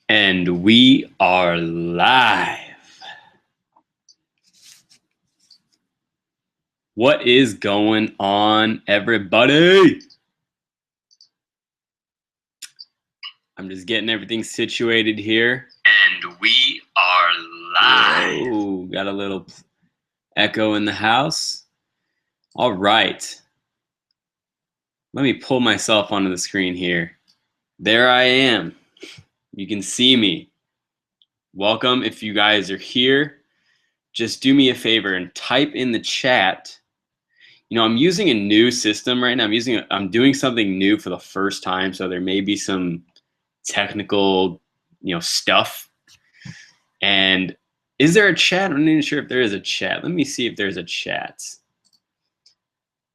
And we are live. What is going on, everybody? I'm just getting everything situated here. And we are live. Whoa, got a little echo in the house. All right. Let me pull myself onto the screen here. There I am. You can see me. Welcome. If you guys are here, just do me a favor and type in the chat. You know, I'm using a new system right now. I'm doing something new for the first time, so there may be some technical, stuff. And is there a chat? I'm not even sure if there is a chat. Let me see if there's a chat.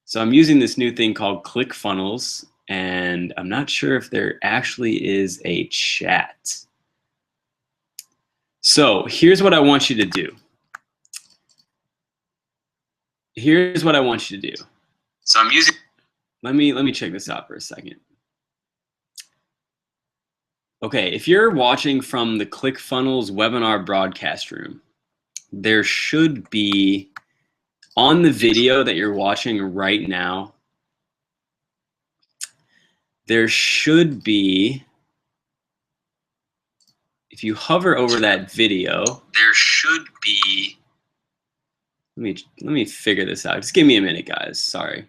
So I'm using this new thing called ClickFunnels, and I'm not sure if there actually is a chat. So here's what I want you to do. Here's what I want you to do. So I'm using. Let me check this out for a second. Okay, if you're watching from the ClickFunnels webinar broadcast room, there should be on the video that you're watching right now. There should be, if you hover over that video, there should be. Let me figure this out. Just give me a minute, guys. Sorry.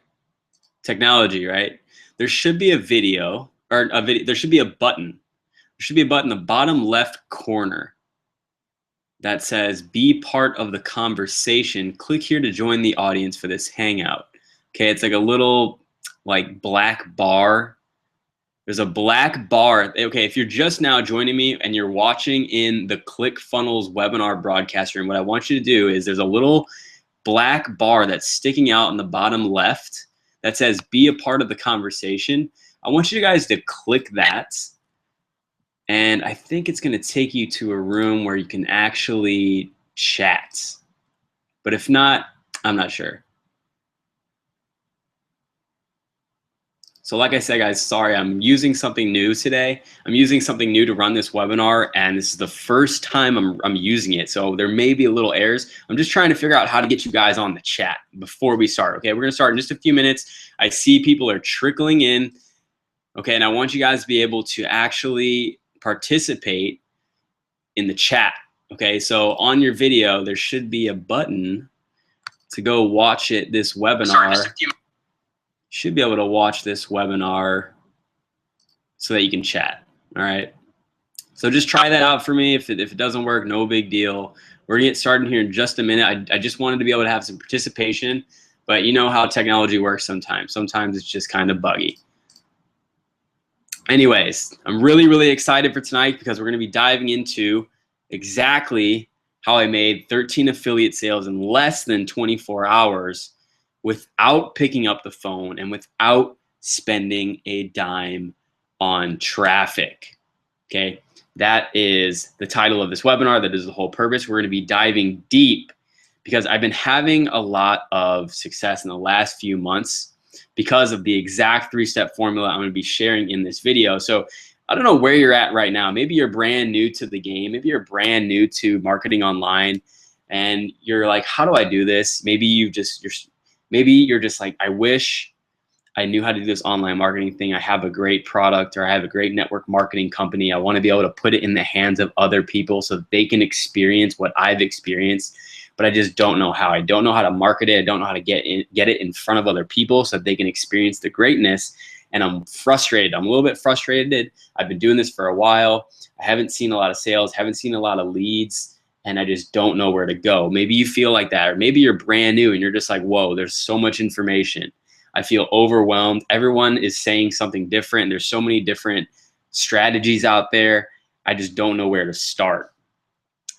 Technology, right? There should be a video, or a video. There should be a button. There should be a button in the bottom left corner that says "Be part of the conversation." Click here to join the audience for this hangout. Okay, it's like a little black bar. There's a black bar. Okay, if you're just now joining me and you're watching in the ClickFunnels webinar broadcast room, what I want you to do is there's a little black bar that's sticking out in the bottom left that says "Be a part of the conversation." I want you guys to click that, and I think it's going to take you to a room where you can actually chat. But if not, I'm not sure. So like I said, guys, sorry, I'm using something new today. I'm using something new to run this webinar, and this is the first time I'm using it. So there may be a little errors. I'm just trying to figure out how to get you guys on the chat before we start. Okay, we're gonna start in just a few minutes. I see people are trickling in. Okay, and I want you guys to be able to actually participate in the chat. Okay, so on your video, there should be a button to go watch it, this webinar. Should be able to watch this webinar so that you can chat. All right. So just try that out for me. If it doesn't work, no big deal. We're gonna get started here in just a minute. I just wanted to be able to have some participation, but you know how technology works sometimes. Sometimes it's just kind of buggy. Anyways, I'm really, really excited for tonight because we're gonna be diving into exactly how I made 13 affiliate sales in less than 24 hours without picking up the phone and without spending a dime on traffic. Okay, that is the title of this webinar. That is the whole purpose. We're going to be diving deep because I've been having a lot of success in the last few months because of the exact 3-step formula I'm going to be sharing in this video. So I don't know where you're at right now. Maybe you're brand new to the game. Maybe you're brand new to marketing online and you're like, how do I do this? Maybe you're just like, I wish I knew how to do this online marketing thing. I have a great product or I have a great network marketing company. I want to be able to put it in the hands of other people so that they can experience what I've experienced, but I just don't know how. I don't know how to market it. I don't know how to get it in front of other people so that they can experience the greatness. And I'm frustrated. I'm a little bit frustrated. I've been doing this for a while. I haven't seen a lot of sales, haven't seen a lot of leads, and I just don't know where to go. Maybe you feel like that, or maybe you're brand new and you're just like, whoa, there's so much information. I feel overwhelmed. Everyone is saying something different. There's so many different strategies out there. I just don't know where to start.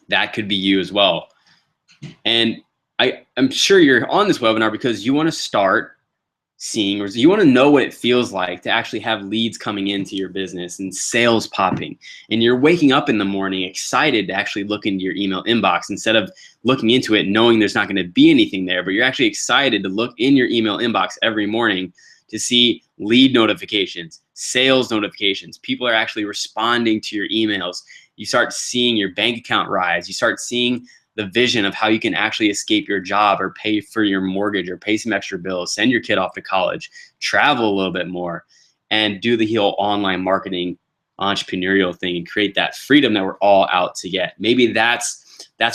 That could be you as well. And I'm sure you're on this webinar because you want to start seeing, or you want to know what it feels like to actually have leads coming into your business and sales popping. And you're waking up in the morning excited to actually look into your email inbox instead of looking into it knowing there's not going to be anything there, but you're actually excited to look in your email inbox every morning to see lead notifications, sales notifications. People are actually responding to your emails. You start seeing your bank account rise. You start seeing the vision of how you can actually escape your job or pay for your mortgage or pay some extra bills, send your kid off to college, travel a little bit more, and do the whole online marketing entrepreneurial thing and create that freedom that we're all out to get. Maybe that's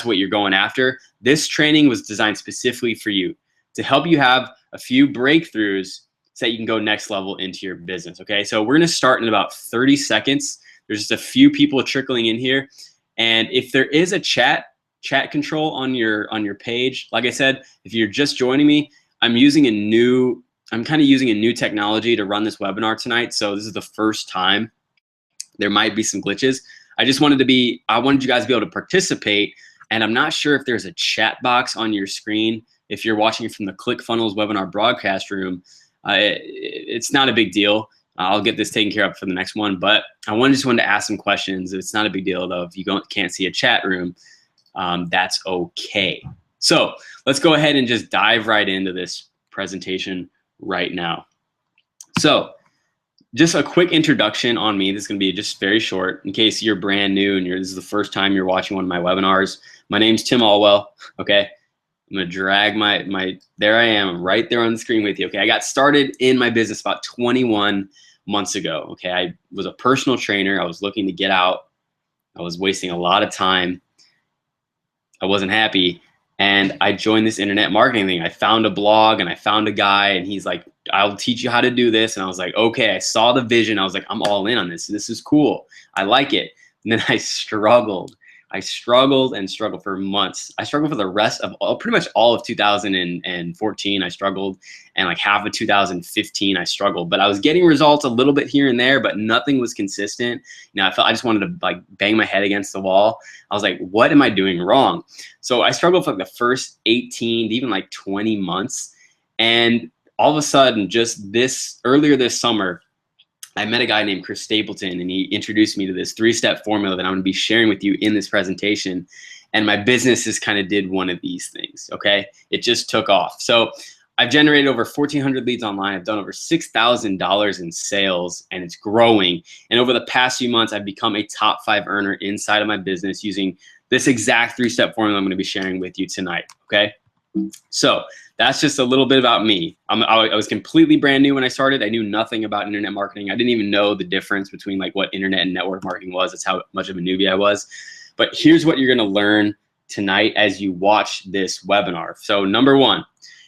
what you're going after. This training was designed specifically for you to help you have a few breakthroughs so that you can go next level into your business. Okay, so we're gonna start in about 30 seconds. There's just a few people trickling in here. And if there is a chat control on your page, like I said, if you're just joining me, I'm kind of using a new technology to run this webinar tonight. So this is the first time. There might be some glitches. I wanted you guys to be able to participate, and I'm not sure if there's a chat box on your screen. If you're watching it from the ClickFunnels webinar broadcast room, it's not a big deal. I'll get this taken care of for the next one, but I just wanted to ask some questions. It's not a big deal though. If you can't see a chat room, that's okay. So let's go ahead and just dive right into this presentation right now. So just a quick introduction on me. This is going to be just very short in case you're brand new and this is the first time you're watching one of my webinars. My name's Tim Allwell. Okay. I'm going to drag there I am. I'm right there on the screen with you. Okay. I got started in my business about 21 months ago. Okay. I was a personal trainer. I was looking to get out. I was wasting a lot of time. I wasn't happy. And I joined this internet marketing thing. I found a blog and I found a guy and he's like, I'll teach you how to do this. And I was like, okay, I saw the vision. I was like, I'm all in on this. This is cool. I like it. And then I struggled and struggled for months. I struggled for the rest of pretty much all of 2014. I struggled, and like half of 2015 I struggled, but I was getting results a little bit here and there, but nothing was consistent. I felt I just wanted to like bang my head against the wall. I was like, what am I doing wrong? So I struggled for like the first 18 to even like 20 months. And all of a sudden, just earlier this summer, I met a guy named Chris Stapleton, and he introduced me to this 3-step formula that I'm going to be sharing with you in this presentation. And my business just kind of did one of these things. Okay. It just took off. So I've generated over 1,400 leads online. I've done over $6,000 in sales, and it's growing. And over the past few months, I've become a top 5 earner inside of my business using this exact 3-step formula I'm going to be sharing with you tonight. Okay. So that's just a little bit about me. I was completely brand new when I started. I knew nothing about internet marketing. I didn't even know the difference between like what internet and network marketing was. That's how much of a newbie I was. But here's what you're going to learn tonight as you watch this webinar. So number 1,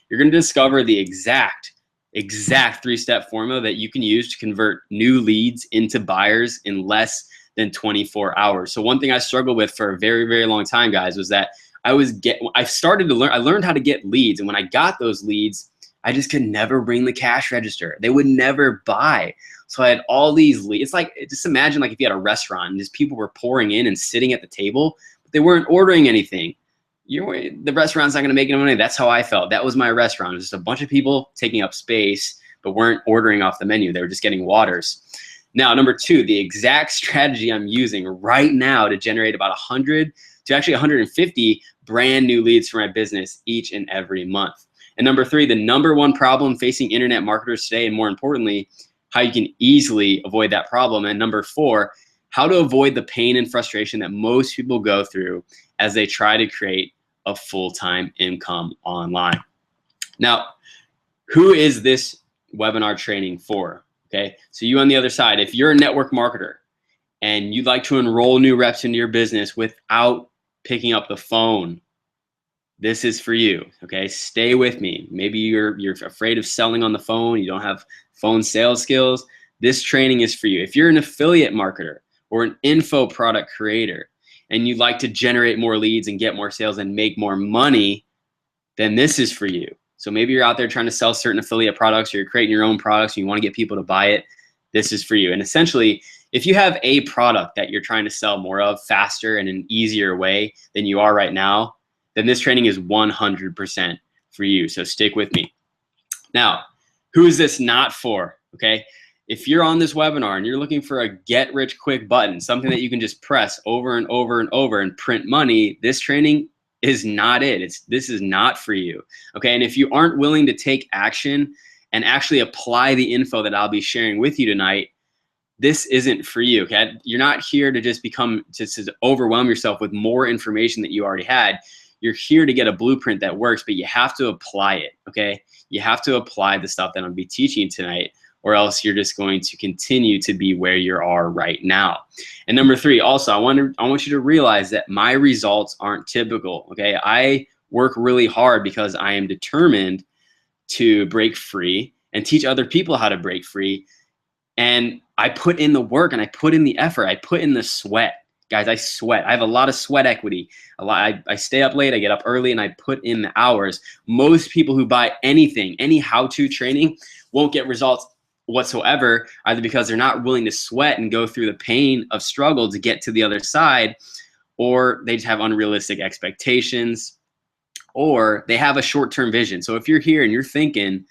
you're going to discover the exact 3-step formula that you can use to convert new leads into buyers in less than 24 hours. So one thing I struggled with for a very, very long time, guys, was that I learned how to get leads. And when I got those leads, I just could never bring the cash register. They would never buy. So I had all these leads. It's like, just imagine like if you had a restaurant and just people were pouring in and sitting at the table, but they weren't ordering anything. The restaurant's not going to make any money. That's how I felt. That was my restaurant. It was just a bunch of people taking up space, but weren't ordering off the menu. They were just getting waters. Now, number 2, the exact strategy I'm using right now to generate about 100 to actually 150 brand new leads for my business each and every month. And number 3, the number 1 problem facing internet marketers today, and more importantly, how you can easily avoid that problem. And number 4, how to avoid the pain and frustration that most people go through as they try to create a full-time income online. Now, who is this webinar training for? Okay, so you on the other side, if you're a network marketer and you'd like to enroll new reps into your business without picking up the phone, this is for you. Okay, stay with me. Maybe you're afraid of selling on the phone. You don't have phone sales skills. This training is for you. If you're an affiliate marketer or an info product creator and you'd like to generate more leads and get more sales and make more money, then this is for you. So maybe you're out there trying to sell certain affiliate products, or you're creating your own products and you want to get people to buy it. This is for you. And essentially, if you have a product that you're trying to sell more of faster and in an easier way than you are right now, then this training is 100% for you. So stick with me. Now, who is this not for? Okay. If you're on this webinar and you're looking for a get rich quick button, something that you can just press over and over and over and print money, this training is not it. This is not for you. Okay. And if you aren't willing to take action and actually apply the info that I'll be sharing with you tonight, this isn't for you. Okay, you're not here to just to overwhelm yourself with more information that you already had. You're here to get a blueprint that works, but you have to apply it. Okay, you have to apply the stuff that I'm gonna be teaching tonight, or else you're just going to continue to be where you are right now. And number 3, also, I want you to realize that my results aren't typical. Okay, I work really hard because I am determined to break free and teach other people how to break free. And I put in the work and I put in the effort. I put in the sweat. Guys, I sweat. I have a lot of sweat equity. I stay up late, I get up early, and I put in the hours. Most people who buy anything, any how-to training, won't get results whatsoever, either because they're not willing to sweat and go through the pain of struggle to get to the other side, or they just have unrealistic expectations, or they have a short-term vision. So if you're here and you're thinking,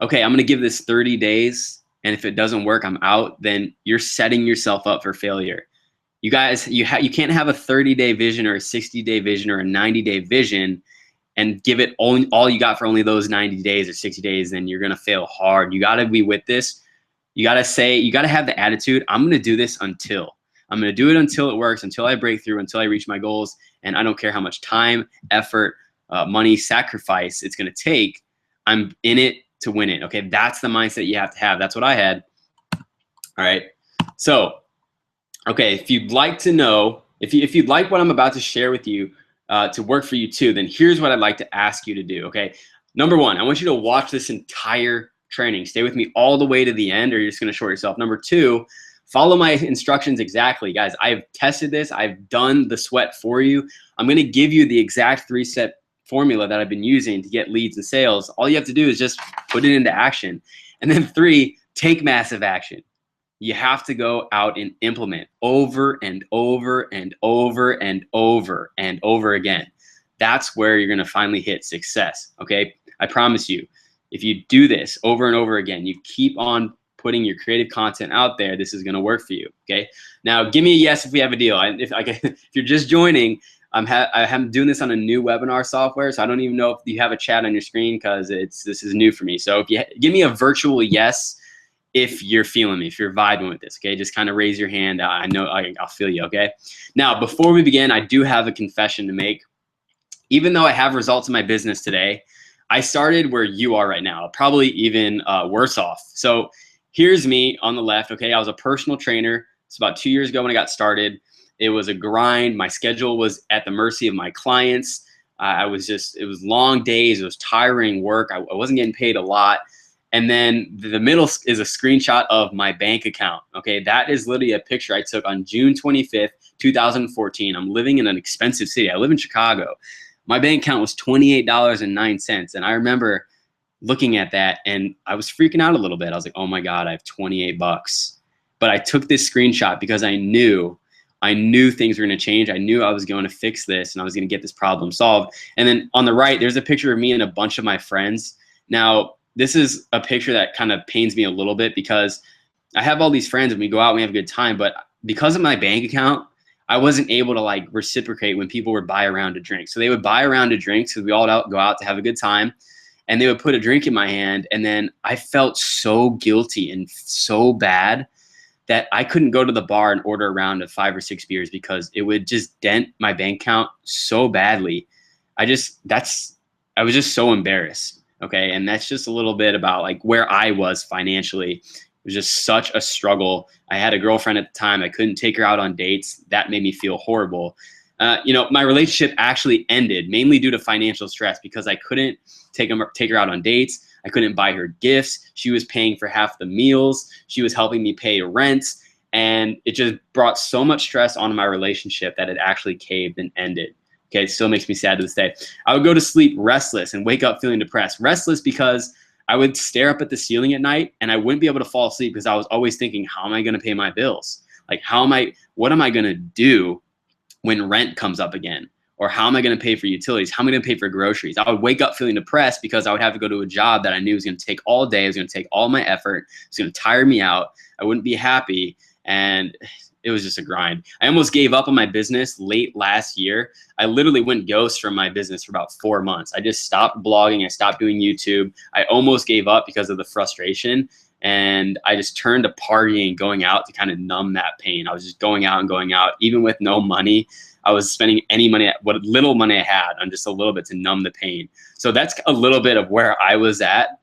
okay, I'm going to give this 30 days, and if it doesn't work, I'm out, then you're setting yourself up for failure. You guys, you can't have a 30-day vision or a 60-day vision or a 90-day vision and give it all you got for only those 90 days or 60 days, then you're going to fail hard. You got to be with this. You got to have the attitude, I'm going to do this until. I'm going to do it until it works, until I break through, until I reach my goals. And I don't care how much time, effort, money, sacrifice it's going to take. I'm in it to win it. Okay, that's the mindset you have to have. That's what I had. All right. So, okay, if you'd like to know, if you'd like what I'm about to share with you to work for you too, then here's what I'd like to ask you to do. Okay, number 1, I want you to watch this entire training. Stay with me all the way to the end, or you're just going to short yourself. Number 2, follow my instructions exactly. Guys, I've tested this. I've done the sweat for you. I'm going to give you the exact 3-step formula that I've been using to get leads and sales. All you have to do is just put it into action. And then 3, take massive action. You have to go out and implement over and over and over and over and over again. That's where you're going to finally hit success. Okay, I promise you, if you do this over and over again, you keep on putting your creative content out there, this is going to work for you. Okay, now give me a yes if we have a deal. If you're just joining, I'm doing this on a new webinar software, so I don't even know if you have a chat on your screen because this is new for me. So if you give me a virtual yes if you're feeling me, if you're vibing with this, okay? Just kind of raise your hand. I know I'll feel you, okay? Now, before we begin, I do have a confession to make. Even though I have results in my business today, I started where you are right now, probably even worse off. So here's me on the left, okay? I was a personal trainer. It's about 2 years ago when I got started. It was a grind. My schedule was at the mercy of my clients. It was long days. It was tiring work. I wasn't getting paid a lot. And then the middle is a screenshot of my bank account. Okay, that is literally a picture I took on June 25th, 2014. I'm living in an expensive city. I live in Chicago. My bank account was $28.09. And I remember looking at that and I was freaking out a little bit. I was like, oh my God, I have 28 bucks. But I took this screenshot because I knew things were going to change. I knew I was going to fix this and I was going to get this problem solved. And then on the right, there's a picture of me and a bunch of my friends. Now, this is a picture that kind of pains me a little bit because I have all these friends and we go out and we have a good time, but because of my bank account, I wasn't able to like reciprocate when people would buy a round of drinks. So they would buy a round of drinks because we all go out to have a good time, and they would put a drink in my hand, and then I felt so guilty and so bad that I couldn't go to the bar and order a round of 5 or 6 beers because it would just dent my bank account so badly. I was just so embarrassed. Okay, and that's just a little bit about like where I was financially. It was just such a struggle. I had a girlfriend at the time. I couldn't take her out on dates. That made me feel horrible. My relationship actually ended mainly due to financial stress because I couldn't take her out on dates. I couldn't buy her gifts. She was paying for half the meals. She was helping me pay rent. And it just brought so much stress onto my relationship that it actually caved and ended. Okay, it still makes me sad to this day. I would go to sleep restless and wake up feeling depressed. Restless because I would stare up at the ceiling at night and I wouldn't be able to fall asleep because I was always thinking, how am I going to pay my bills? Like, what am I going to do when rent comes up again? Or how am I going to pay for utilities? How am I going to pay for groceries? I would wake up feeling depressed because I would have to go to a job that I knew was going to take all day. It was going to take all my effort. It was going to tire me out. I wouldn't be happy. And it was just a grind. I almost gave up on my business late last year. I literally went ghost from my business for about 4 months. I just stopped blogging. I stopped doing YouTube. I almost gave up because of the frustration. And I just turned to partying, going out to kind of numb that pain. I was just going out and going out, even with no money. I was spending any money, what little money I had, on just a little bit to numb the pain. So that's a little bit of where I was at.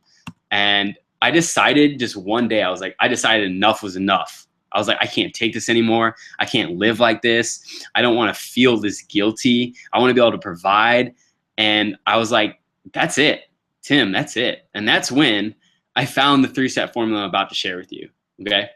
And I decided just one day, I decided enough was enough. I was like, I can't take this anymore. I can't live like this. I don't want to feel this guilty. I want to be able to provide. And I was like, that's it, Tim, that's it. And that's when I found the 3-step formula I'm about to share with you, okay?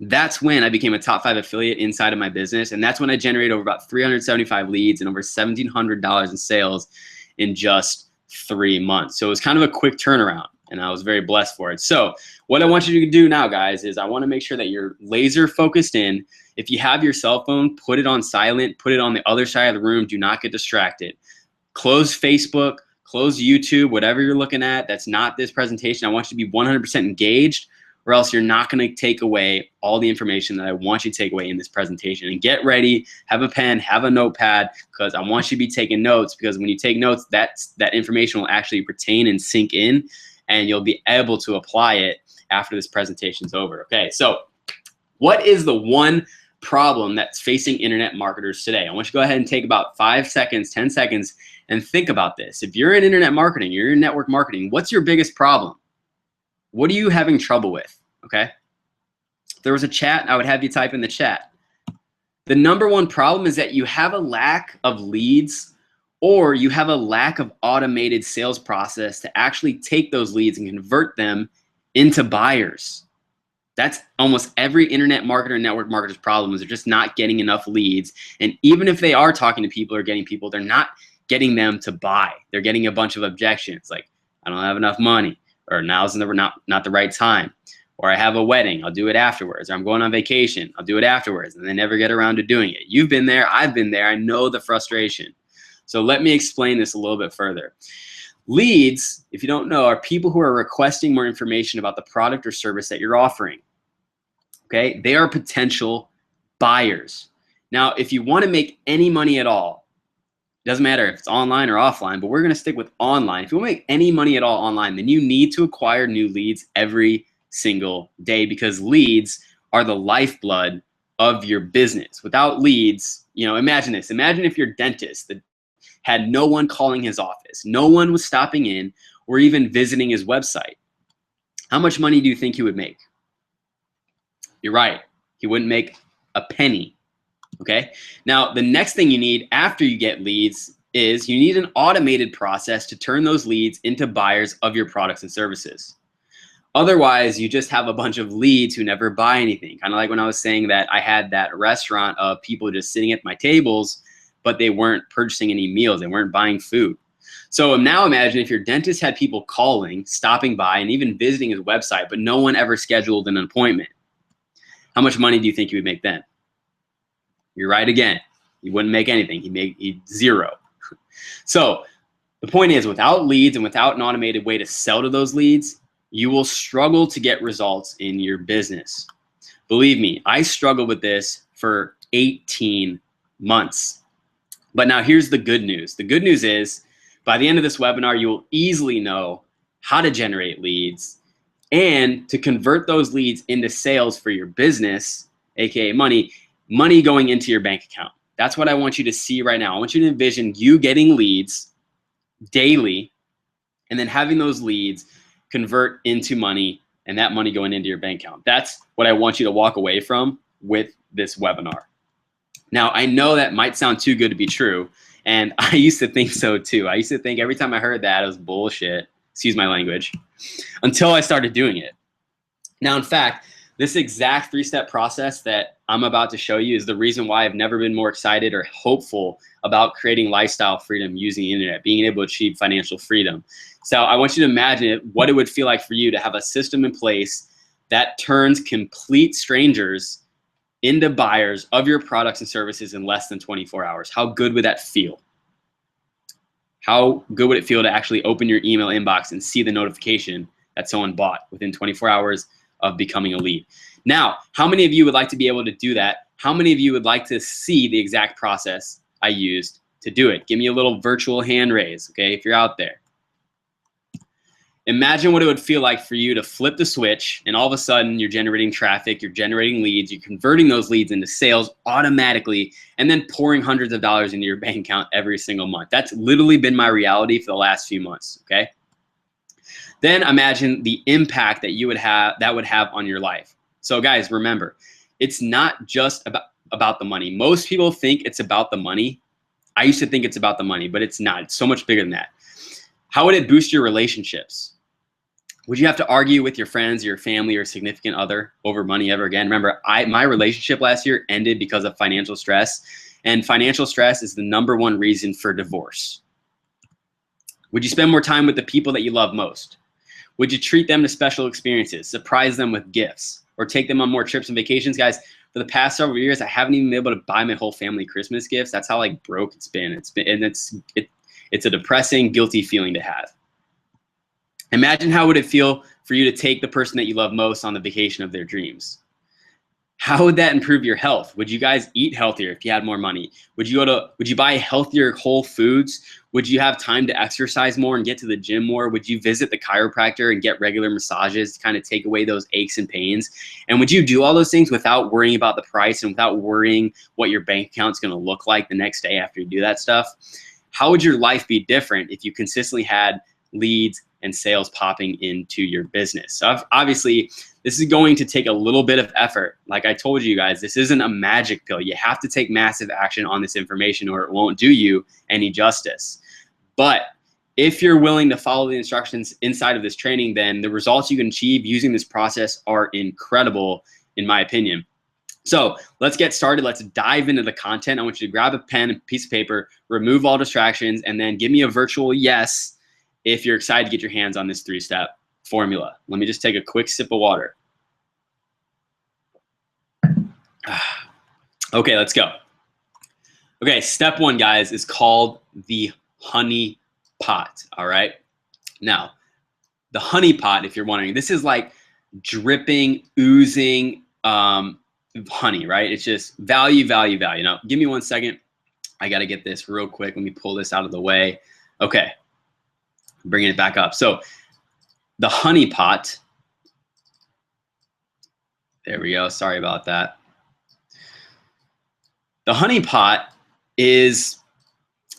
That's when I became a top 5 affiliate inside of my business. And that's when I generated over about 375 leads and over $1,700 in sales in just 3 months. So it was kind of a quick turnaround, and I was very blessed for it. So what I want you to do now, guys, is I want to make sure that you're laser focused in. If you have your cell phone, put it on silent, put it on the other side of the room. Do not get distracted. Close Facebook, close YouTube, whatever you're looking at. That's not this presentation. I want you to be 100% engaged, or else you're not going to take away all the information that I want you to take away in this presentation. And get ready, have a pen, have a notepad, because I want you to be taking notes, because when you take notes, that information will actually pertain and sink in, and you'll be able to apply it after this presentation is over. Okay, so what is the one problem that's facing internet marketers today? I want you to go ahead and take about 5 seconds, 10 seconds, and think about this. If you're in internet marketing, you're in network marketing, what's your biggest problem? What are you having trouble with? Okay. If there was a chat, I would have you type in the chat. The number one problem is that you have a lack of leads, or you have a lack of automated sales process to actually take those leads and convert them into buyers. That's almost every internet marketer and network marketer's problem, is they're just not getting enough leads. And even if they are talking to people or getting people, they're not getting them to buy. They're getting a bunch of objections like, I don't have enough money, or now's not the right time, or I have a wedding, I'll do it afterwards, or I'm going on vacation, I'll do it afterwards, and they never get around to doing it. You've been there, I've been there, I know the frustration. So let me explain this a little bit further. Leads, if you don't know, are people who are requesting more information about the product or service that you're offering. Okay, they are potential buyers. Now, if you want to make any money at all, it doesn't matter if it's online or offline, but we're going to stick with online. If you want to make any money at all online, then you need to acquire new leads every single day, because leads are the lifeblood of your business. Without leads, imagine this. Imagine if your dentist that had no one calling his office, no one was stopping in or even visiting his website. How much money do you think he would make? You're right. He wouldn't make a penny. Okay. Now, the next thing you need after you get leads is you need an automated process to turn those leads into buyers of your products and services. Otherwise, you just have a bunch of leads who never buy anything. Kind of like when I was saying that I had that restaurant of people just sitting at my tables, but they weren't purchasing any meals. They weren't buying food. So now imagine if your dentist had people calling, stopping by, and even visiting his website, but no one ever scheduled an appointment. How much money do you think you would make then? You're right again. You wouldn't make anything. He'd zero. So the point is, without leads and without an automated way to sell to those leads, you will struggle to get results in your business. Believe me, I struggled with this for 18 months. But now here's the good news. The good news is, by the end of this webinar, you will easily know how to generate leads and to convert those leads into sales for your business, aka money going into your bank account. That's what I want you to see right now. I want you to envision you getting leads daily and then having those leads convert into money, and that money going into your bank account. That's what I want you to walk away from with this webinar. Now, I know that might sound too good to be true, and I used to think so too. I used to think every time I heard that, it was bullshit, excuse my language, until I started doing it. Now, in fact, this exact 3-step process that I'm about to show you is the reason why I've never been more excited or hopeful about creating lifestyle freedom using the internet, being able to achieve financial freedom. So I want you to imagine what it would feel like for you to have a system in place that turns complete strangers into buyers of your products and services in less than 24 hours. How good would that feel? How good would it feel to actually open your email inbox and see the notification that someone bought within 24 hours of becoming a lead? Now, how many of you would like to be able to do that? How many of you would like to see the exact process I used to do it? Give me a little virtual hand raise, okay, if you're out there. Imagine what it would feel like for you to flip the switch and all of a sudden you're generating traffic, you're generating leads, you're converting those leads into sales automatically, and then pouring hundreds of dollars into your bank account every single month. That's literally been my reality for the last few months, okay? Then imagine the impact that would have on your life. So guys, remember, it's not just about the money. Most people think it's about the money. I used to think it's about the money, but it's not. It's so much bigger than that. How would it boost your relationships? Would you have to argue with your friends, your family, or significant other over money ever again? Remember, my relationship last year ended because of financial stress, and financial stress is the #1 reason for divorce. Would you spend more time with the people that you love most? Would you treat them to special experiences, surprise them with gifts, or take them on more trips and vacations? Guys, for the past several years, I haven't even been able to buy my whole family Christmas gifts. That's how like broke it's been. It's a depressing, guilty feeling to have. Imagine how would it feel for you to take the person that you love most on the vacation of their dreams? How would that improve your health? Would you guys eat healthier if you had more money? Would you buy healthier whole foods? Would you have time to exercise more and get to the gym more? Would you visit the chiropractor and get regular massages to kind of take away those aches and pains? And would you do all those things without worrying about the price and without worrying what your bank account's going to look like the next day after you do that stuff? How would your life be different if you consistently had leads and sales popping into your business? So obviously, this is going to take a little bit of effort. Like I told you guys, this isn't a magic pill. You have to take massive action on this information or it won't do you any justice. But if you're willing to follow the instructions inside of this training, then the results you can achieve using this process are incredible, in my opinion. So let's get started. Let's dive into the content. I want you to grab a pen and piece of paper, remove all distractions, and then give me a virtual yes if you're excited to get your hands on this 3-step formula. Let me just take a quick sip of water. Okay, let's go. Okay, step 1, guys, is called the honey pot, all right? Now, the honey pot, if you're wondering, this is like dripping, oozing honey, right? It's just value, value, value. Now, give me 1 second. I got to get this real quick. Let me pull this out of the way. Okay, bringing it back up. So the honey pot, there we go. Sorry about that. The honey pot is,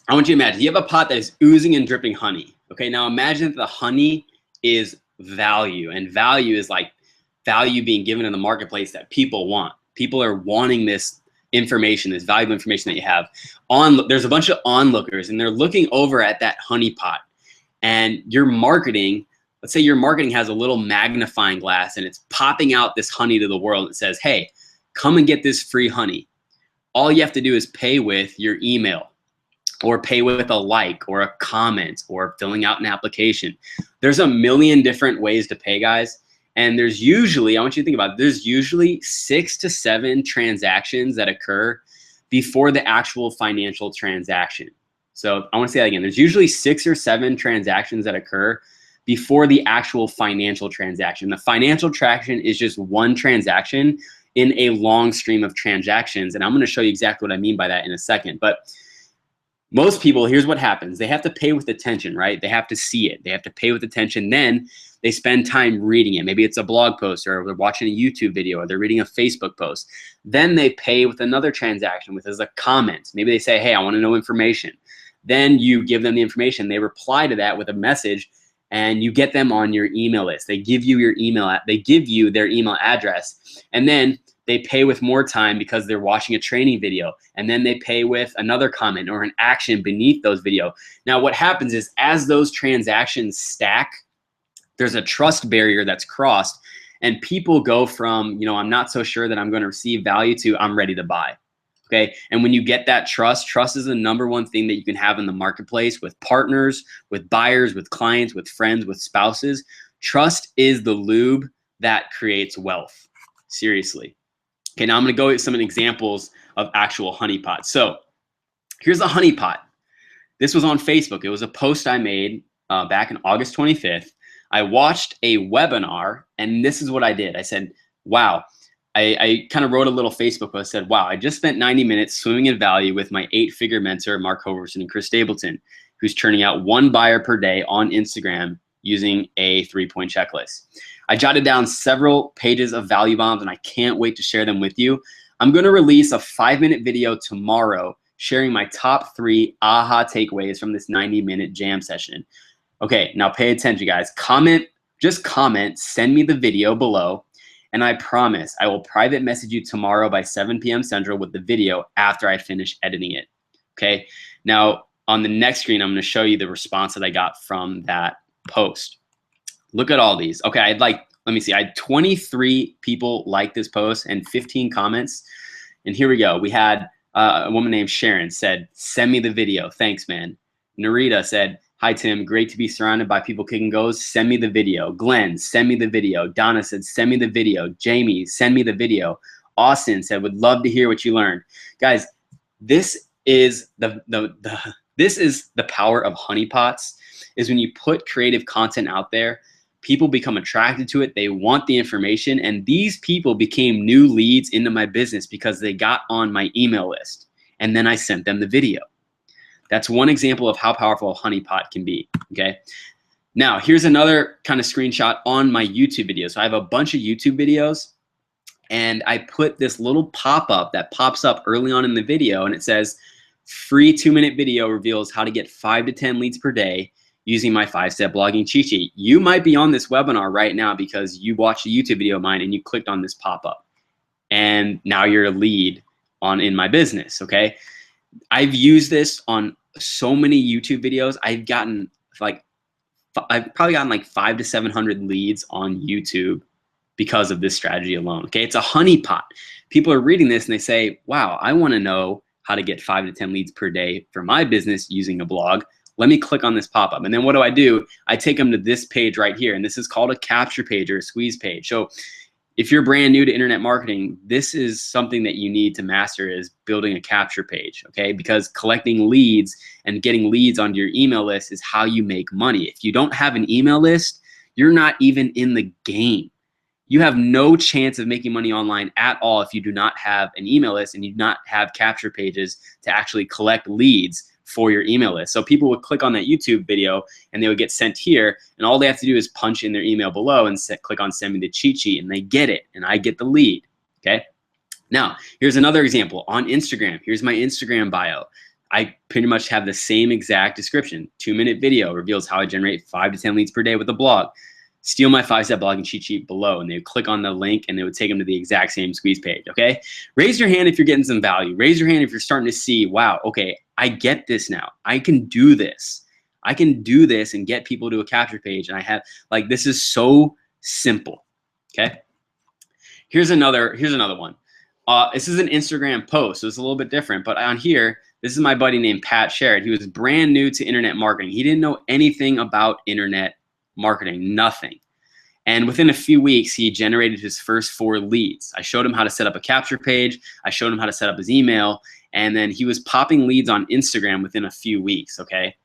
I want you to imagine, you have a pot that is oozing and dripping honey. Okay, now imagine that the honey is value, and value is like value being given in the marketplace that people want. People are wanting this information, this valuable information that you have. There's a bunch of onlookers, and they're looking over at that honey pot. And your marketing, let's say your marketing has a little magnifying glass and it's popping out this honey to the world. It says, hey, come and get this free honey. All you have to do is pay with your email or pay with a like or a comment or filling out an application. There's a million different ways to pay, guys. And there's usually, I want you to think about it, there's usually 6 to 7 transactions that occur before the actual financial transaction. So I want to say that again. There's usually 6 or 7 transactions that occur before the actual financial transaction. The financial transaction is just one transaction in a long stream of transactions. And I'm going to show you exactly what I mean by that in a second. But most people, here's what happens. They have to pay with attention, right? They have to see it. They have to pay with attention. Then they spend time reading it. Maybe it's a blog post, or they're watching a YouTube video, or they're reading a Facebook post. Then they pay with another transaction, with as a comment. Maybe they say, hey, I want to know information. Then you give them the information. They reply to that with a message, and you get them on your email list. They give you your email. They give you their email address, and then they pay with more time because they're watching a training video, and then they pay with another comment or an action beneath those video. Now, what happens is as those transactions stack, there's a trust barrier that's crossed, and people go from, I'm not so sure that I'm going to receive value to I'm ready to buy. Okay. And when you get that trust is the #1 thing that you can have in the marketplace with partners, with buyers, with clients, with friends, with spouses. Trust is the lube that creates wealth. Seriously. Okay. Now I'm going to go with some examples of actual honeypots. So here's a honeypot. This was on Facebook. It was a post I made back in August 25th. I watched a webinar, and this is what I did. I said, wow. I kind of wrote a little Facebook post. I said, wow, I just spent 90 minutes swimming in value with my 8-figure mentor, Mark Hoverson and Chris Stapleton, who's churning out 1 buyer per day on Instagram using a 3-point checklist. I jotted down several pages of value bombs and I can't wait to share them with you. I'm going to release a 5-minute video tomorrow sharing my top 3 aha takeaways from this 90-minute jam session. Okay, now pay attention, guys. Just comment, send me the video below, and I promise I will private message you tomorrow by 7 p.m. Central with the video after I finish editing it. Okay, now on the next screen, I'm going to show you the response that I got from that post. Look at all these. Okay, let me see. I had 23 people like this post and 15 comments. And here we go. We had a woman named Sharon said, send me the video. Thanks, man. Narita said, hi, Tim. Great to be surrounded by people kicking goals. Send me the video. Glenn, send me the video. Donna said, send me the video. Jamie, send me the video. Austin said, would love to hear what you learned. Guys, this is the power of honeypots, is when you put creative content out there, people become attracted to it. They want the information. And these people became new leads into my business because they got on my email list. And then I sent them the video. That's one example of how powerful a honeypot can be. Okay. Now, here's another kind of screenshot on my YouTube video. So I have a bunch of YouTube videos and I put this little pop-up that pops up early on in the video and it says, free 2-minute video reveals how to get 5 to 10 leads per day using my 5-step blogging cheat sheet. You might be on this webinar right now because you watched a YouTube video of mine and you clicked on this pop-up. And now you're a lead in my business, okay? I've used this on so many YouTube videos. I've probably gotten like 500 to 700 leads on YouTube because of this strategy alone, okay? It's a honeypot. People are reading this and they say, wow, I wanna know how to get 5 to 10 leads per day for my business using a blog. Let me click on this pop-up. And then what do? I take them to this page right here. And this is called a capture page or a squeeze page. So if you're brand new to internet marketing, this is something that you need to master, is building a capture page, okay? Because collecting leads and getting leads onto your email list is how you make money. If you don't have an email list, you're not even in the game. You have no chance of making money online at all if you do not have an email list and you do not have capture pages to actually collect leads for your email list. So people would click on that YouTube video and they would get sent here, and all they have to do is punch in their email below and click on send me the cheat sheet, and they get it, and I get the lead, okay? Now, here's another example on Instagram. Here's my Instagram bio. I pretty much have the same exact description. 2-minute video reveals how I generate 5 to 10 leads per day with a blog. Steal my 5-step blogging cheat sheet below, and they would click on the link and they would take them to the exact same squeeze page, okay? Raise your hand if you're getting some value. Raise your hand if you're starting to see, wow, okay, I get this now. I can do this. I can do this and get people to a capture page. And I have, like, this is so simple, okay? Here's another one. This is an Instagram post, so it's a little bit different, but on here, this is my buddy named Pat Sherrod. He was brand new to internet marketing. He didn't know anything about internet marketing, nothing. And within a few weeks, he generated his first 4 leads. I showed him how to set up a capture page. I showed him how to set up his email. And then he was popping leads on Instagram within a few weeks, okay?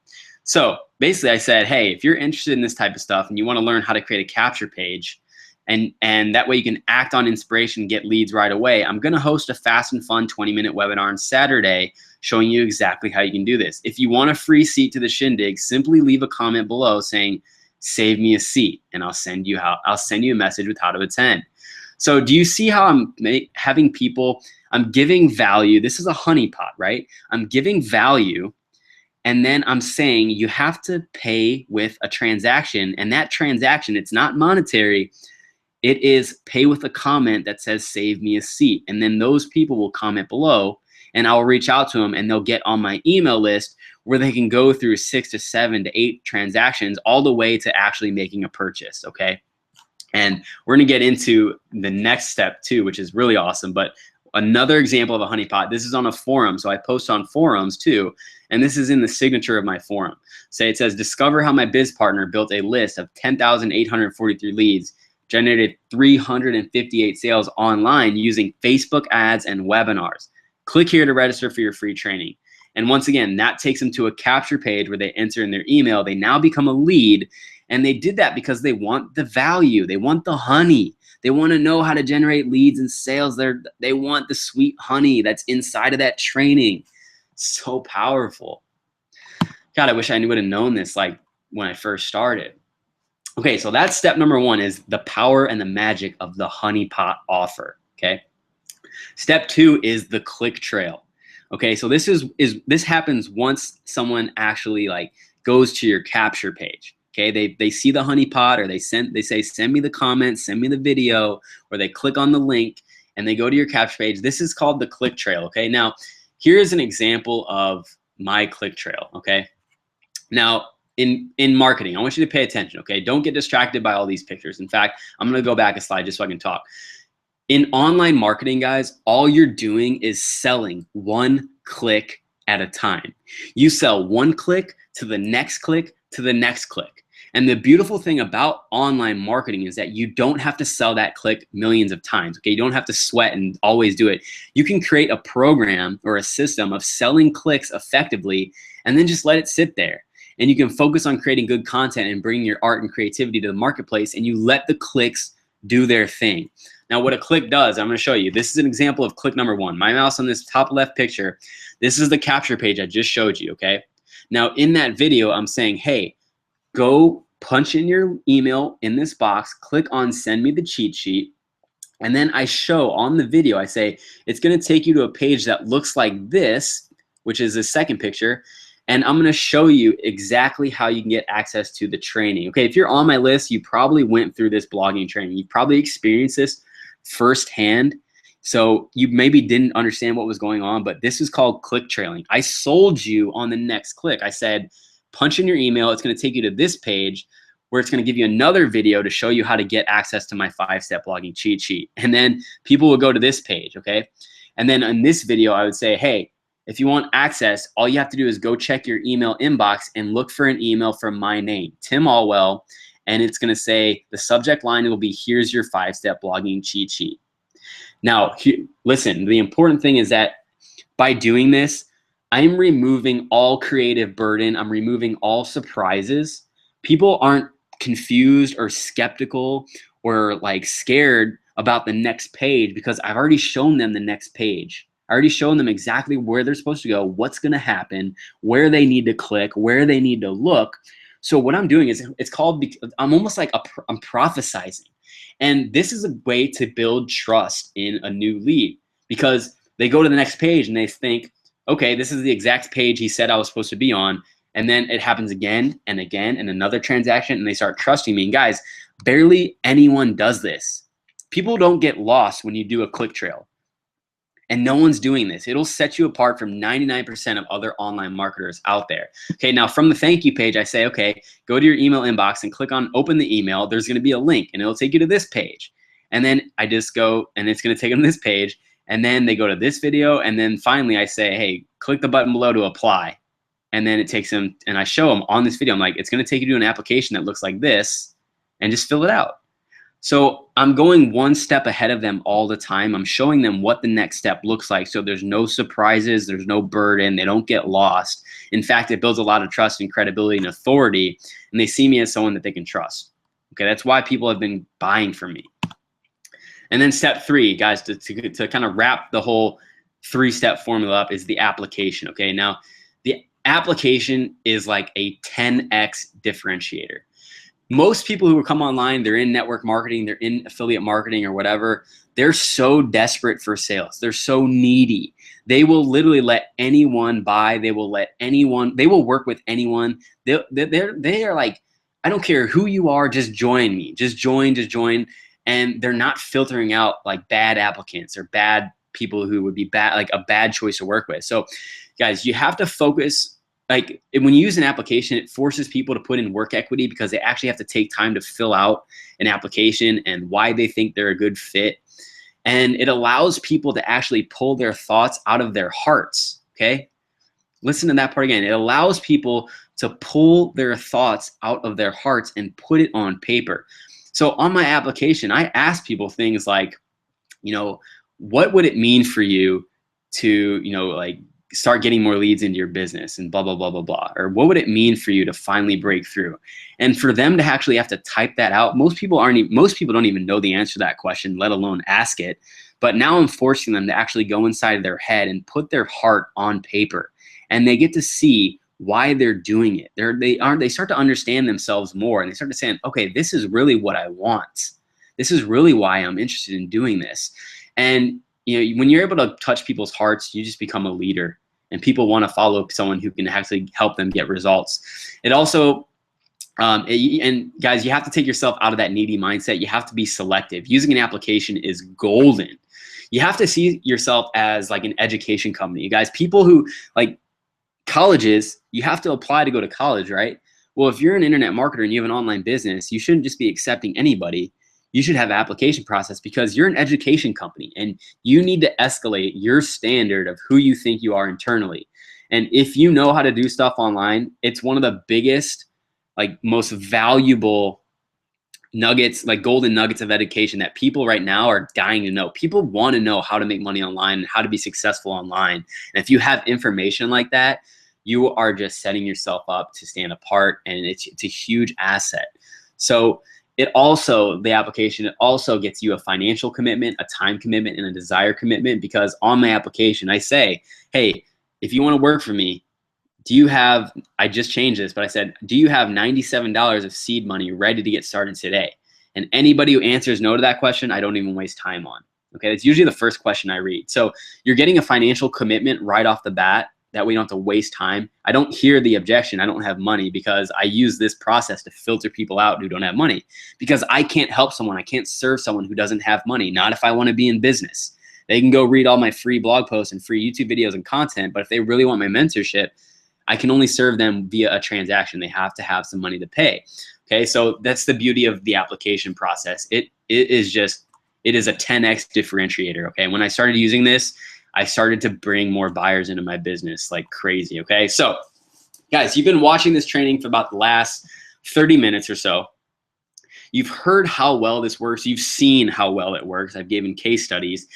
So basically I said, hey, if you're interested in this type of stuff and you wanna learn how to create a capture page, and that way you can act on inspiration and get leads right away, I'm gonna host a fast and fun 20-minute webinar on Saturday showing you exactly how you can do this. If you want a free seat to the shindig, simply leave a comment below saying, save me a seat, and I'll send you a message with how to attend. So do you see how I'm having people, I'm giving value. This is a honeypot, right? I'm giving value, and then I'm saying you have to pay with a transaction, and that transaction, it's not monetary. It is pay with a comment that says save me a seat, and then those people will comment below, and I'll reach out to them, and they'll get on my email list where they can go through 6 to 7 to 8 transactions all the way to actually making a purchase, okay? And we're gonna get into the next step too, which is really awesome. But another example of a honeypot, this is on a forum. So I post on forums too, and this is in the signature of my forum. Say it says, discover how my biz partner built a list of 10,843 leads, generated 358 sales online using Facebook ads and webinars. Click here to register for your free training. And once again, that takes them to a capture page where they enter in their email. They now become a lead, and they did that because they want the value. They want the honey. They want to know how to generate leads and sales. They want the sweet honey that's inside of that training. So powerful. God, I wish I would have known this like when I first started. Okay, so that's step number one, is the power and the magic of the honeypot offer. Okay. Step two is the click trail. Okay, so this happens once someone actually like goes to your capture page. Okay, they see the honeypot, or they say send me the comments, send me the video, or they click on the link and they go to your capture page. This is called the click trail. Okay, now here's an example of my click trail. Okay, now in marketing, I want you to pay attention. Okay, don't get distracted by all these pictures. In fact, I'm gonna go back a slide just so I can talk. In online marketing, guys, all you're doing is selling one click at a time. You sell one click to the next click to the next click. And the beautiful thing about online marketing is that you don't have to sell that click millions of times. Okay, you don't have to sweat and always do it. You can create a program or a system of selling clicks effectively and then just let it sit there. And you can focus on creating good content and bringing your art and creativity to the marketplace, and you let the clicks do their thing. Now, what a click does, I'm going to show you. This is an example of click number one. My mouse on this top left picture. This is the capture page I just showed you, okay? Now, in that video, I'm saying, hey, go punch in your email in this box, click on send me the cheat sheet, and then I show on the video, I say, it's going to take you to a page that looks like this, which is the second picture, and I'm going to show you exactly how you can get access to the training. Okay, if you're on my list, you probably went through this blogging training. You probably experienced this firsthand. So you maybe didn't understand what was going on, but this is called click trailing. I sold you on the next click. I said, punch in your email. It's going to take you to this page where it's going to give you another video to show you how to get access to my 5-step blogging cheat sheet. And then people will go to this page, okay? And then in this video, I would say, hey, if you want access, all you have to do is go check your email inbox and look for an email from my name, Tim Allwell. And it's going to say, the subject line will be, here's your 5-step blogging cheat sheet. Now, listen, the important thing is that by doing this, I'm removing all creative burden. I'm removing all surprises. People aren't confused or skeptical or like scared about the next page because I've already shown them the next page. I already shown them exactly where they're supposed to go, what's going to happen, where they need to click, where they need to look. So what I'm doing is, it's called, I'm almost like I'm prophesizing. And this is a way to build trust in a new lead, because they go to the next page and they think, okay, this is the exact page he said I was supposed to be on. And then it happens again and again in another transaction, and they start trusting me. And guys, barely anyone does this. People don't get lost when you do a click trail. And no one's doing this. It'll set you apart from 99% of other online marketers out there. Okay, now from the thank you page, I say, okay, go to your email inbox and click on open the email. There's gonna be a link and it'll take you to this page. And then I just go, and it's gonna take them to this page. And then they go to this video. And then finally I say, hey, click the button below to apply. And then it takes them, and I show them on this video, I'm like, it's gonna take you to an application that looks like this, and just fill it out. So I'm going one step ahead of them all the time. I'm showing them what the next step looks like. So there's no surprises, there's no burden, they don't get lost. In fact, it builds a lot of trust and credibility and authority, and they see me as someone that they can trust. Okay, that's why people have been buying from me. And then step three, guys, to kind of wrap the whole 3-step formula up, is the application. Okay, now the application is like a 10x differentiator. Most people who come online, they're in network marketing, they're in affiliate marketing or whatever, they're so desperate for sales. They're so needy. They will literally let anyone buy. They will let anyone, they will work with anyone. They are like, I don't care who you are, just join me. Just join. And they're not filtering out like bad applicants or bad people who would be bad, like a bad choice to work with. So guys, you have to focus. Like when you use an application, it forces people to put in work equity, because they actually have to take time to fill out an application and why they think they're a good fit. And it allows people to actually pull their thoughts out of their hearts, okay? Listen to that part again. It allows people to pull their thoughts out of their hearts and put it on paper. So on my application, I ask people things like, you know, what would it mean for you to, you know, like, start getting more leads into your business and blah, blah, blah, blah, blah. Or what would it mean for you to finally break through? And for them to actually have to type that out, most people don't even know the answer to that question, let alone ask it. But now I'm forcing them to actually go inside of their head and put their heart on paper. And they get to see why they're doing it. They start to understand themselves more, and they start to say, okay, this is really what I want. This is really why I'm interested in doing this. And when you're able to touch people's hearts, you just become a leader, and people want to follow someone who can actually help them get results. It also and guys, you have to take yourself out of that needy mindset. You have to be selective. Using an application is golden. You have to see yourself as like an education company. You guys, people who like colleges, you have to apply to go to college, right? Well, if you're an internet marketer and you have an online business, you shouldn't just be accepting anybody. You should have an application process, because you're an education company and you need to escalate your standard of who you think you are internally. And if you know how to do stuff online, it's one of the biggest, like most valuable nuggets, like golden nuggets of education that people right now are dying to know. People want to know how to make money online and how to be successful online. And if you have information like that, you are just setting yourself up to stand apart, and it's a huge asset. So the application, it also gets you a financial commitment, a time commitment, and a desire commitment, because on my application, I say, hey, if you want to work for me, I just changed this, but I said, do you have $97 of seed money ready to get started today? And anybody who answers no to that question, I don't even waste time on. Okay, it's usually the first question I read. So you're getting a financial commitment right off the bat. That way you don't have to waste time. I don't hear the objection, I don't have money, because I use this process to filter people out who don't have money, because I can't help someone, I can't serve someone who doesn't have money, not if I want to be in business. They can go read all my free blog posts and free YouTube videos and content, but if they really want my mentorship, I can only serve them via a transaction. They have to have some money to pay. Okay, so that's the beauty of the application process. It is a 10x differentiator. Okay, when I started using this, I started to bring more buyers into my business like crazy. Okay, so guys, you've been watching this training for about the last 30 minutes or so. You've heard how well this works. You've seen how well it works. I've given case studies.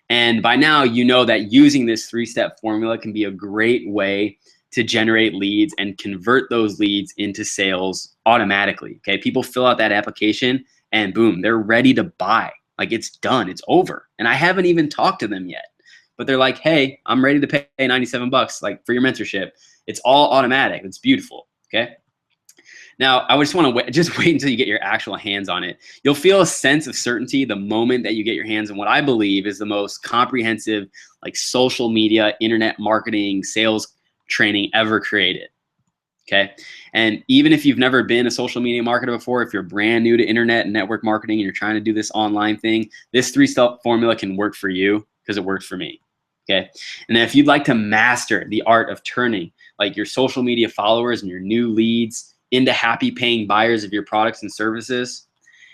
And by now, you know that using this 3-step formula can be a great way to generate leads and convert those leads into sales automatically. Okay, people fill out that application and boom, they're ready to buy. Like, it's done, it's over. And I haven't even talked to them yet, but they're like, hey, I'm ready to pay $97 like for your mentorship. It's all automatic. It's beautiful. Okay. Now, I just want to wait until you get your actual hands on it. You'll feel a sense of certainty the moment that you get your hands on what I believe is the most comprehensive, like, social media, internet marketing, sales training ever created. Okay. And even if you've never been a social media marketer before, if you're brand new to internet and network marketing and you're trying to do this online thing, this 3-step formula can work for you, because it worked for me. Okay. And then if you'd like to master the art of turning like your social media followers and your new leads into happy paying buyers of your products and services,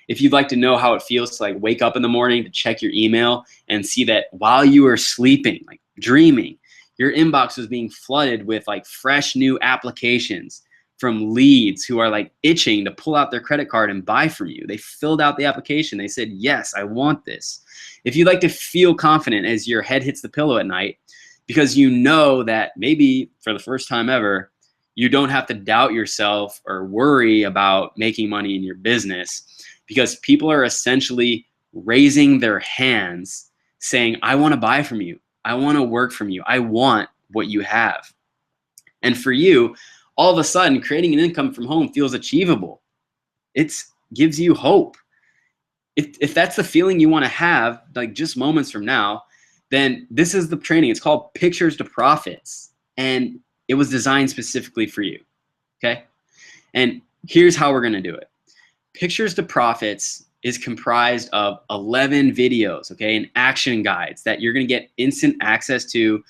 if you'd like to know how it feels to like wake up in the morning to check your email and see that while you are sleeping, like dreaming, your inbox is being flooded with like fresh new applications from leads who are like itching to pull out their credit card and buy from you. They filled out the application. They said, yes, I want this. If you'd like to feel confident as your head hits the pillow at night, because you know that maybe for the first time ever, you don't have to doubt yourself or worry about making money in your business, because people are essentially raising their hands saying, I want to buy from you. I want to work from you. I want what you have. And for you, all of a sudden, creating an income from home feels achievable. It gives you hope. If that's the feeling you want to have, like just moments from now, then this is the training. It's called Pictures to Profits. And it was designed specifically for you. Okay? And here's how we're going to do it. Pictures to Profits is comprised of 11 videos, okay, and action guides that you're going to get instant access to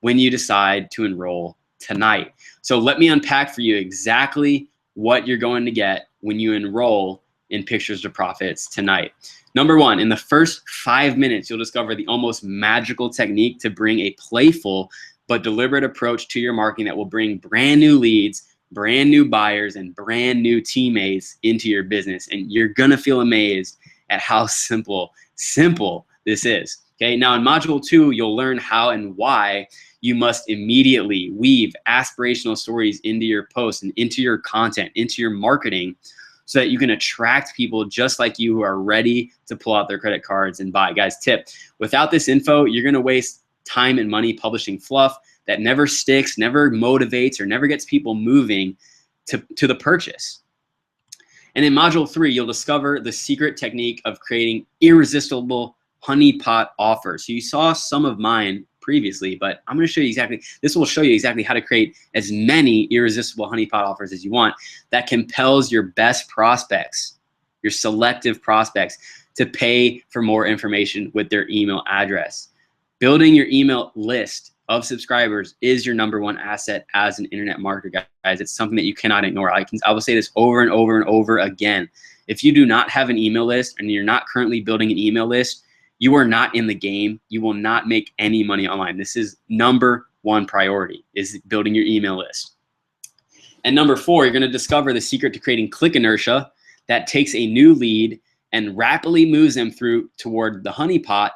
when you decide to enroll tonight. So let me unpack for you exactly what you're going to get when you enroll in Pictures to Profits tonight. Number one, in the first 5 minutes, you'll discover the almost magical technique to bring a playful but deliberate approach to your marketing that will bring brand new leads, brand new buyers, and brand new teammates into your business. And you're gonna feel amazed at how simple this is. Okay, now in Module 2, you'll learn how and why you must immediately weave aspirational stories into your posts and into your content, into your marketing, so that you can attract people just like you who are ready to pull out their credit cards and buy. Guys, tip, without this info, you're gonna waste time and money publishing fluff, that never sticks, never motivates, or never gets people moving to the purchase. And in module 3, you'll discover the secret technique of creating irresistible honeypot offers. So you saw some of mine previously, but I'm going to show you exactly, this will show you exactly how to create as many irresistible honeypot offers as you want that compels your best prospects, your selective prospects, to pay for more information with their email address. Building your email list of subscribers is your #1 asset as an internet marketer, guys. It's something that you cannot ignore. I will say this over and over and over again. If you do not have an email list and you're not currently building an email list, you are not in the game. You will not make any money online. This is #1 priority, is building your email list. And number 4, you're going to discover the secret to creating click inertia that takes a new lead and rapidly moves them through toward the honeypot,